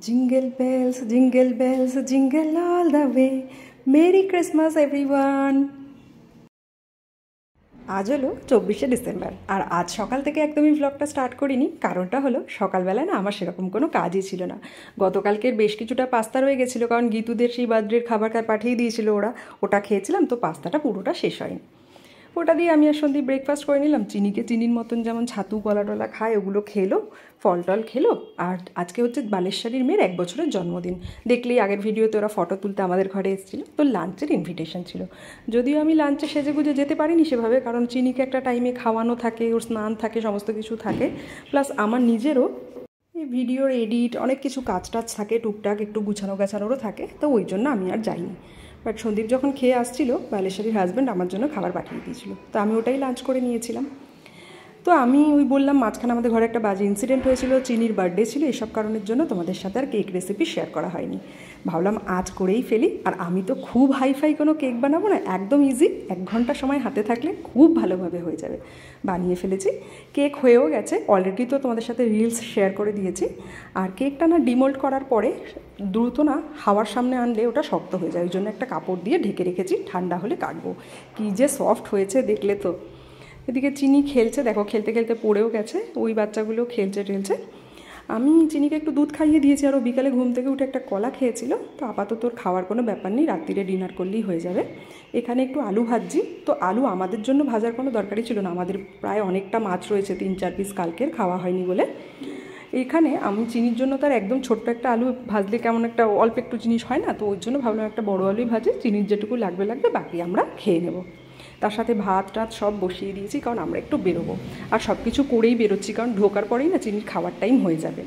Jingle bells, jingle all the way. Merry Christmas everyone. আজ হলো 24শে December আর আজ সকাল থেকে একদমই ব্লগটা স্টার্ট করিনি। কারণটা হলো সকালবেলা না আমার সেরকম কোনো কাজই ছিল না। গতকালকের বেশ কিছুটা পাস্তা রয়ে গেছিলো, কারণ গীতুদের সেই বার্থডের খাবার পাঠিয়ে দিয়েছিল ওটা খেয়েছিলাম, তো পাস্তাটা পুরোটা শেষ হয়নি। ওটা দিয়ে আমি আর সন্ধি ব্রেকফাস্ট করে নিলাম। চিনিকে চিনির মতন যেমন ছাতু কলা টলা খায় ওগুলো খেলো, ফল টল খেলো। আর আজকে হচ্ছে বালেশ্বরীর মেয়ের 1 বছরের জন্মদিন। দেখলেই আগের ভিডিওতে ওরা ফটো তুলতে আমাদের ঘরে এসেছিলো, তো লাঞ্চের ইনভিটেশন ছিল। যদিও আমি লাঞ্চে সেজে গুজে যেতে পারিনি সেভাবে, কারণ চিনিকে একটা টাইমে খাওয়ানো থাকে, ওর স্নান থাকে, সমস্ত কিছু থাকে। প্লাস আমার নিজেরও এই ভিডিওর এডিট অনেক কিছু কাজ টাজ থাকে, টুকটাক একটু গুছানো গাছানোরও থাকে, তো ওই জন্য আমি আর যাইনি। বাট সন্দীপ যখন খেয়ে আসছিল, বালেশ্বরীর হাজব্যান্ড আমার জন্য খাবার পাঠিয়ে দিয়েছিল, তো আমি ওটাই লাঞ্চ করে নিয়েছিলাম। তো আমি ওই বললাম মাঝখানে আমাদের ঘরে একটা বাজে ইনসিডেন্ট হয়েছিল, চিনির বার্থডে ছিল, এসব কারণের জন্য তোমাদের সাথে আর কেক রেসিপি শেয়ার করা হয়নি। ভাবলাম আজ করেই ফেলি। আর আমি তো খুব হাইফাই কোনো কেক বানাবো না, একদম ইজি, 1 ঘন্টা সময় হাতে থাকলে খুব ভালোভাবে হয়ে যাবে। বানিয়ে ফেলেছি, কেক হয়েও গেছে অলরেডি, তো তোমাদের সাথে রিলস শেয়ার করে দিয়েছি। আর কেকটা না ডিমোল্ড করার পরে দ্রুত না হাওয়ার সামনে আনলে ওটা শক্ত হয়ে যায়, ওই জন্য একটা কাপড় দিয়ে ঢেকে রেখেছি, ঠান্ডা হলে কাটবো। কী যে সফট হয়েছে দেখলে তো। এদিকে চিনি খেলছে, দেখো খেলতে খেলতে পড়েও গেছে, ওই বাচ্চাগুলো খেলছে টেলছে। আমি চিনিকে একটু দুধ খাইয়ে দিয়েছি, আর ও বিকালে ঘুম থেকে উঠে একটা কলা খেয়েছিল। তো আপাতত ওর খাওয়ার কোনো ব্যাপার নেই, রাত্রিরে ডিনার করলেই হয়ে যাবে। এখানে একটু আলু ভাজছি, তো আলু আমাদের জন্য ভাজার কোনো দরকারই ছিল না, আমাদের প্রায় অনেকটা মাছ রয়েছে, 3-4 পিস কালকের খাওয়া হয়নি বলে। এখানে আমি চিনির জন্য তার একদম ছোট্ট একটা আলু ভাজলে কেমন একটা অল্প একটু জিনিস হয় না, তো ওই জন্য ভাবলাম একটা বড়ো আলুই ভাজে, চিনির যেটুকু লাগবে বাকি আমরা খেয়ে নেব। তার সাথে ভাত টাত সব বসিয়ে দিয়েছি, কারণ আমরা একটু বেরোবো, আর সব কিছু করেই বেরোচ্ছি, কারণ ঢোকার পরেই না চিনির খাওয়ার টাইম হয়ে যাবে।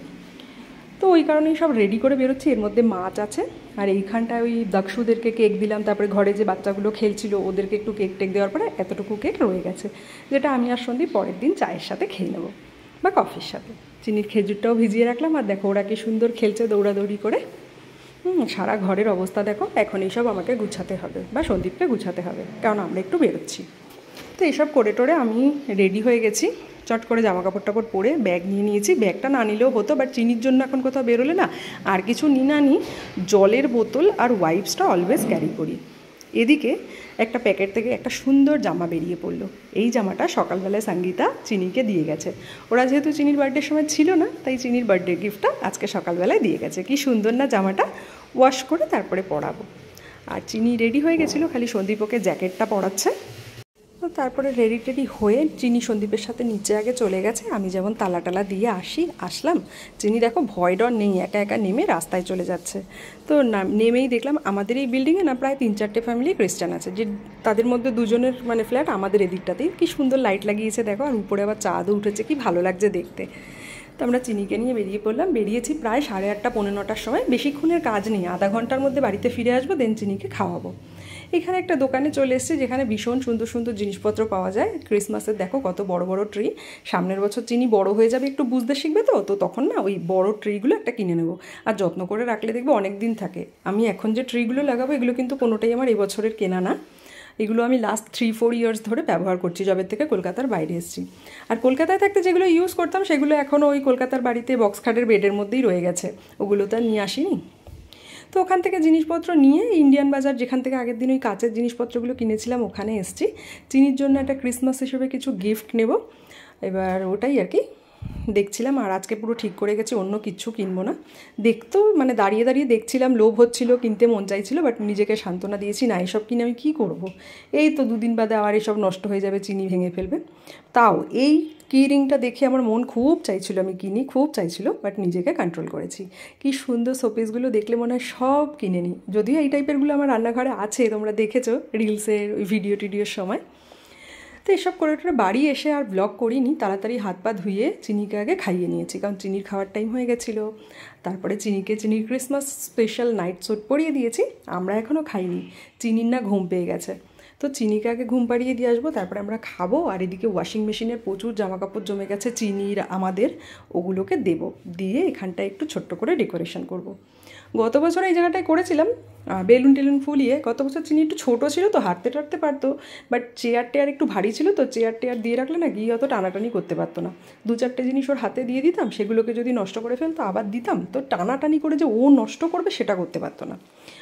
তো ওই কারণেই সব রেডি করে বেরোচ্ছি। এর মধ্যে মাছ আছে, আর এইখানটায় ওই দক্ষুদেরকে কেক দিলাম, তারপরে ঘরে যে বাচ্চাগুলো খেলছিল ওদেরকে একটু কেক টেক দেওয়ার পরে এতটুকু কেক রয়ে গেছে, যেটা আমি আর সন্ধি পরের দিন চায়ের সাথে খেয়ে নেবো বা কফির সাথে। চিনির খেজুরটাও ভিজিয়ে রাখলাম, আর দেখো ওরা কি সুন্দর খেলছে দৌড়াদৌড়ি করে। সারা ঘরের অবস্থা দেখো। এখন এইসব আমাকে গুছাতে হবে বা সন্দীপকে গুছাতে হবে, কারণ আমরা একটু বেরোচ্ছি। তো এইসব করে টোরে আমি রেডি হয়ে গেছি, চট করে জামা কাপড় টাপড় পরে ব্যাগ নিয়ে নিয়েছি। ব্যাগটা না নিলেও হতো, বাট চিনির জন্য এখন কোথাও বেরোলে না আর কিছু নিই, জলের বোতল আর ওয়াইপসটা অলওয়েজ ক্যারি করি। এদিকে একটা প্যাকেট থেকে একটা সুন্দর জামা বেরিয়ে পড়লো। এই জামাটা সকালবেলায় সঙ্গীতা চিনিকে দিয়ে গেছে। ওরা যেহেতু চিনির বার্থডের সময় ছিল না, তাই চিনির বার্থডে গিফটটা আজকে সকালবেলায় দিয়ে গেছে। কি সুন্দর না জামাটা, ওয়াশ করে তারপরে পরাবো। আর চিনি রেডি হয়ে গেছিলো, খালি সন্দীপ ওকে জ্যাকেটটা পরাচ্ছে। তো তারপরে রেডি টেডি হয়ে চিনি সন্দীপের সাথে নিচে আগে চলে গেছে, আমি যেমন তালা টালা দিয়ে আসলাম। চিনি দেখো ভয় ডর নেই, একা একা নেমে রাস্তায় চলে যাচ্ছে। তো নেমেই দেখলাম আমাদের এই বিল্ডিংয়ে না প্রায় 3-4টে ফ্যামিলি খ্রিস্টান আছে, যে তাদের মধ্যে দুজনের মানে ফ্ল্যাট আমাদের এদিকটাতেই। কি সুন্দর লাইট লাগিয়েছে দেখো, আর উপরে আবার চাঁদও উঠেছে, কি ভালো লাগছে দেখতে। তো আমরা চিনিকে নিয়ে বেরিয়ে পড়লাম। বেরিয়েছি প্রায় 8:30 পৌনে 9টার সময়। বেশিক্ষণের কাজ নেই, আধা ঘন্টার মধ্যে বাড়িতে ফিরে আসবো, দেন চিনিকে খাওয়াবো। এখানে একটা দোকানে চলে এসেছি, যেখানে ভীষণ সুন্দর সুন্দর জিনিসপত্র পাওয়া যায়। ক্রিসমাসের দেখো কত বড় বড় ট্রি। সামনের বছর চিনি বড় হয়ে যাবে, একটু বুঝতে শিখবে, তো তখন না ওই বড় ট্রিগুলো একটা কিনে নেবো। আর যত্ন করে রাখলে দেখবে অনেক দিন থাকে। আমি এখন যে ট্রিগুলো লাগাবো এগুলো কিন্তু কোনোটাই আমার এবছরের কেনা না, এগুলো আমি লাস্ট 3-4 ইয়ার্স ধরে ব্যবহার করছি, যবে থেকে কলকাতার বাইরে এসেছি। আর কলকাতায় থাকতে যেগুলো ইউজ করতাম সেগুলো এখনও ওই কলকাতার বাড়িতে বক্স খাটের বেডের মধ্যেই রয়ে গেছে, ওগুলো তো আর নিয়ে আসিনি। তো ওখান থেকে জিনিসপত্র নিয়ে ইন্ডিয়ান বাজার, যেখান থেকে আগের দিন ওই কাচের জিনিসপত্রগুলো কিনেছিলাম, ওখানে এসেছি। চিনির জন্য একটা ক্রিসমাস হিসেবে কিছু গিফট নেব, এবার ওটাই আর কি দেখছিলাম। আর আজকে পুরো ঠিক করে গেছি অন্য কিচ্ছু কিনবো না। দেখতেও মানে দাঁড়িয়ে দাঁড়িয়ে দেখছিলাম, লোভ হচ্ছিল, কিনতে মন চাইছিল, বাট নিজেকে সান্ত্বনা দিয়েছি না এসব কিনে আমি কী করব, এই তো 2 দিন বাদে আবার এসব নষ্ট হয়ে যাবে, চিনি ভেঙে ফেলবে। তাও এই কি রিংটা দেখে আমার মন খুব চাইছিল, আমি কিনি, খুব চাইছিল, বাট নিজেকে কন্ট্রোল করেছি। কি সুন্দর শোপিসগুলো দেখলে মনে হয় সব কিনে নিই। যদিও এই টাইপেরগুলো আমার রান্নাঘরে আছে, তোমরা দেখেছো রিলসের ওই ভিডিওর সময়। তো এসব করে বাড়ি এসে আর ব্লগ করিনি, তাড়াতাড়ি হাত পা ধুয়ে চিনিকে আগে খাইয়ে নিয়েছি, কারণ চিনির খাওয়ার টাইম হয়ে গেছিলো। তারপরে চিনির ক্রিসমাস স্পেশাল নাইট স্যুট পরিয়ে দিয়েছি। আমরা এখনও খাইনি, চিনির না ঘুম পেয়ে গেছে। তো চিনিকে আগে ঘুম পাড়িয়ে দিয়ে আসবো, তারপরে আমরা খাবো। আর এদিকে ওয়াশিং মেশিনের প্রচুর জামাকাপড় জমে গেছে চিনির আমাদের, ওগুলোকে দেবো, দিয়ে এখানটায় একটু ছোট্ট করে ডেকোরেশন করব। গত বছর এই জায়গাটায় করেছিলাম বেলুন টেলুন ফুলিয়ে। গত বছর চিনি একটু ছোটো ছিল তো হাঁটতে টাটতে পারতো, বাট চেয়ার টেয়ার একটু ভারী ছিল তো চেয়ার টেয়ার দিয়ে রাখলে না গিয়ে অত টানাটানি করতে পারতো না। 2-4টে জিনিস ওর হাতে দিয়ে দিতাম, সেগুলোকে যদি নষ্ট করে ফেলতো আবার দিতাম, তো টানাটানি করে যে ও নষ্ট করবে সেটা করতে পারতো না।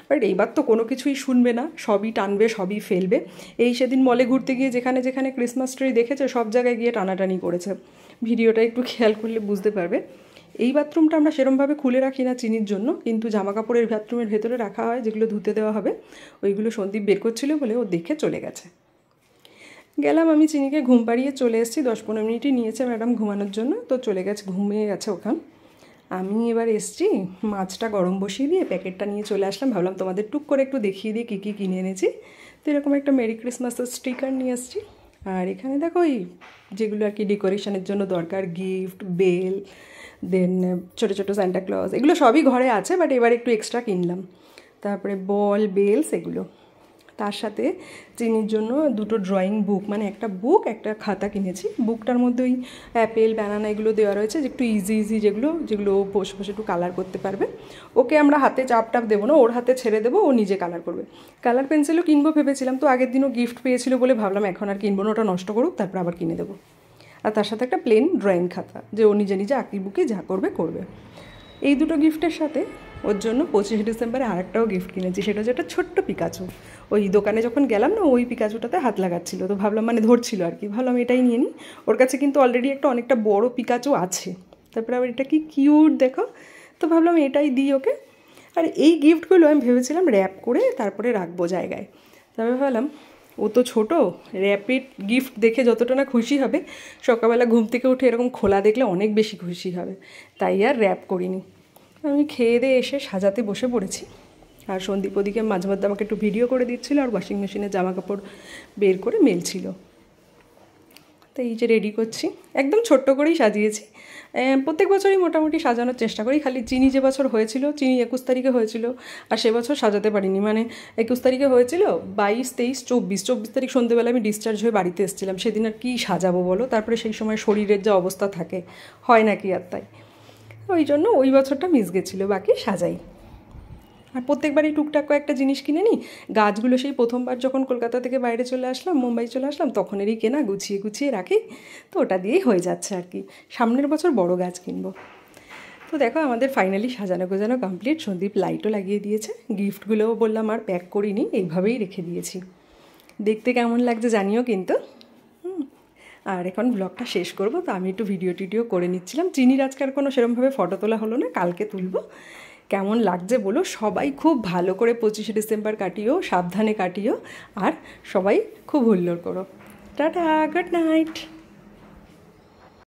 বাট এইবার তো কোনো কিছুই শুনবে না, সবই টানবে সবই ফেলবে। এই সেদিন মলে ঘুরতে গিয়ে যেখানে যেখানে ক্রিসমাস ট্রি দেখেছে সব জায়গায় গিয়ে টানাটানি করেছে, ভিডিওটা একটু খেয়াল করলে বুঝতে পারবে। এই বাথরুমটা আমরা সেরমভাবে খুলে রাখি না চিনির জন্য, কিন্তু জামা কাপড়ের বাথরুমের ভেতরে রাখা হয় যেগুলো ধুতে দেওয়া হবে, ওইগুলো সন্দীপ বের করছিল বলে ও দেখে চলে গেছে। গেলাম আমি চিনিকে ঘুম পাড়িয়ে চলে এসেছি, 10-15 মিনিটই নিয়েছে ম্যাডাম ঘুমানোর জন্য, তো চলে গেছে, ঘুমিয়ে গেছে ওখান। আমি এবার এসছি, মাছটা গরম বসিয়ে দিয়ে প্যাকেটটা নিয়ে চলে আসলাম, ভাবলাম তোমাদের টুক করে একটু দেখিয়ে দিয়ে কী কী কিনে এনেছি। তো এরকম একটা মেরি ক্রিসমাসের স্টিকার নিয়ে এসেছি। আর এখানে দেখো ওই যেগুলো আর কি ডেকোরেশনের জন্য দরকার, গিফট, বেল, দেন ছোটো ছোটো স্যান্টা ক্লজ, এগুলো সবই ঘরে আছে, বাট এবার একটু এক্সট্রা কিনলাম। তারপরে বল, বেলস, এগুলো। তার সাথে চিনির জন্য 2টো ড্রয়িং বুক, মানে একটা বুক একটা খাতা কিনেছি। বুকটার মধ্যে ওই অ্যাপেল, ব্যানানা এগুলো দেওয়া রয়েছে, যে একটু ইজি যেগুলো ও বসে বসে একটু কালার করতে পারবে। ওকে আমরা হাতে চাপ টাপ দেবো না, ওর হাতে ছেড়ে দেবো, ও নিজে কালার করবে। কালার পেন্সিলও কিনবো ভেবেছিলাম, তো আগের দিনও গিফট পেয়েছিল বলে ভাবলাম এখন আর কিনবো না, ওটা নষ্ট করুক, তারপর আবার কিনে দেবো। আর তার সাথে একটা প্লেন ড্রয়িং খাতা, যে ও নিজে নিজে আঁকি বুকি যা করবে। এই 2টো গিফটের সাথে ওর জন্য 25 ডিসেম্বরে আরেকটাও গিফট কিনেছি, সেটা হচ্ছে একটা ছোট্ট পিকাচু। ওই দোকানে যখন গেলাম না, ওই পিকাচুটাতে হাত লাগাচ্ছিল, তো ভাবলাম, মানে ধরছিল আর কি, ভাবলাম এটাই নিয়ে নিই। ওর কাছে কিন্তু অলরেডি একটা অনেকটা বড় পিকাচু আছে, তারপরে আবার এটা কি কিউট দেখো, তো ভাবলাম এটাই দিই ওকে। আর এই গিফটগুলো আমি ভেবেছিলাম র্যাপ করে তারপরে রাখবো জায়গায়, তারপরে ভাবলাম ও তো ছোটো, র্যাপিড গিফট দেখে যতটা না খুশি হবে, সকালবেলা ঘুম থেকে উঠে এরকম খোলা দেখলে অনেক বেশি খুশি হবে, তাই আর র্যাপ করিনি। আমি খেয়ে দিয়ে এসে সাজাতে বসে পড়েছি। আর সন্দীপ ওদিকে মাঝে মধ্যে আমাকে একটু ভিডিও করে দিচ্ছিলো, আর ওয়াশিং মেশিনে জামা কাপড় বের করে মেলছিল। তো এই যে রেডি করছি, একদম ছোট্ট করেই সাজিয়েছি। প্রত্যেক বছরই মোটামুটি সাজানোর চেষ্টা করি, খালি চিনি যে বছর হয়েছিল, চিনি 21 তারিখে হয়েছিল, আর সে বছর সাজাতে পারিনি। মানে 21 তারিখে হয়েছিল, 22, 23, 24 তারিখ সন্ধ্যেবেলা আমি ডিসচার্জ হয়ে বাড়িতে এসেছিলাম, সেদিন আর কি সাজাবো বলো, তারপরে সেই সময় শরীরের যা অবস্থা থাকে, হয় নাকি আর, তাই ওই জন্য ওই বছরটা মিস গেছিলো, বাকি সাজাই। আর প্রত্যেকবারই টুকটাক কয়েকটা জিনিস কিনে নিই। গাছগুলো সেই প্রথমবার যখন কলকাতা থেকে বাইরে চলে আসলাম, মুম্বাই চলে আসলাম, তখনেরই কেনা, গুছিয়ে রাখি, তো ওটা দিয়েই হয়ে যাচ্ছে আর কি। সামনের বছর বড় গাছ কিনবো। তো দেখো আমাদের ফাইনালি সাজানো গোজানো কমপ্লিট, সন্দীপ লাইটও লাগিয়ে দিয়েছে, গিফটগুলোও বললাম আর প্যাক করিনি, এইভাবেই রেখে দিয়েছি। দেখতে কেমন লাগছে জানিও কিন্তু। আর এখন ব্লগটা শেষ করব, তো আমি একটু ভিডিও করে নিচ্ছিলাম। চিনির আজকাল কোনো সেরকমভাবে ফটো তোলা হলো না, কালকে তুলবো। কেমন লাগছে বলো, সবাই খুব ভালো করে 25 ডিসেম্বর কাটিও, সাবধানে কাটিও, আর সবাই খুব হুল্লোড় করো। Tata, good night.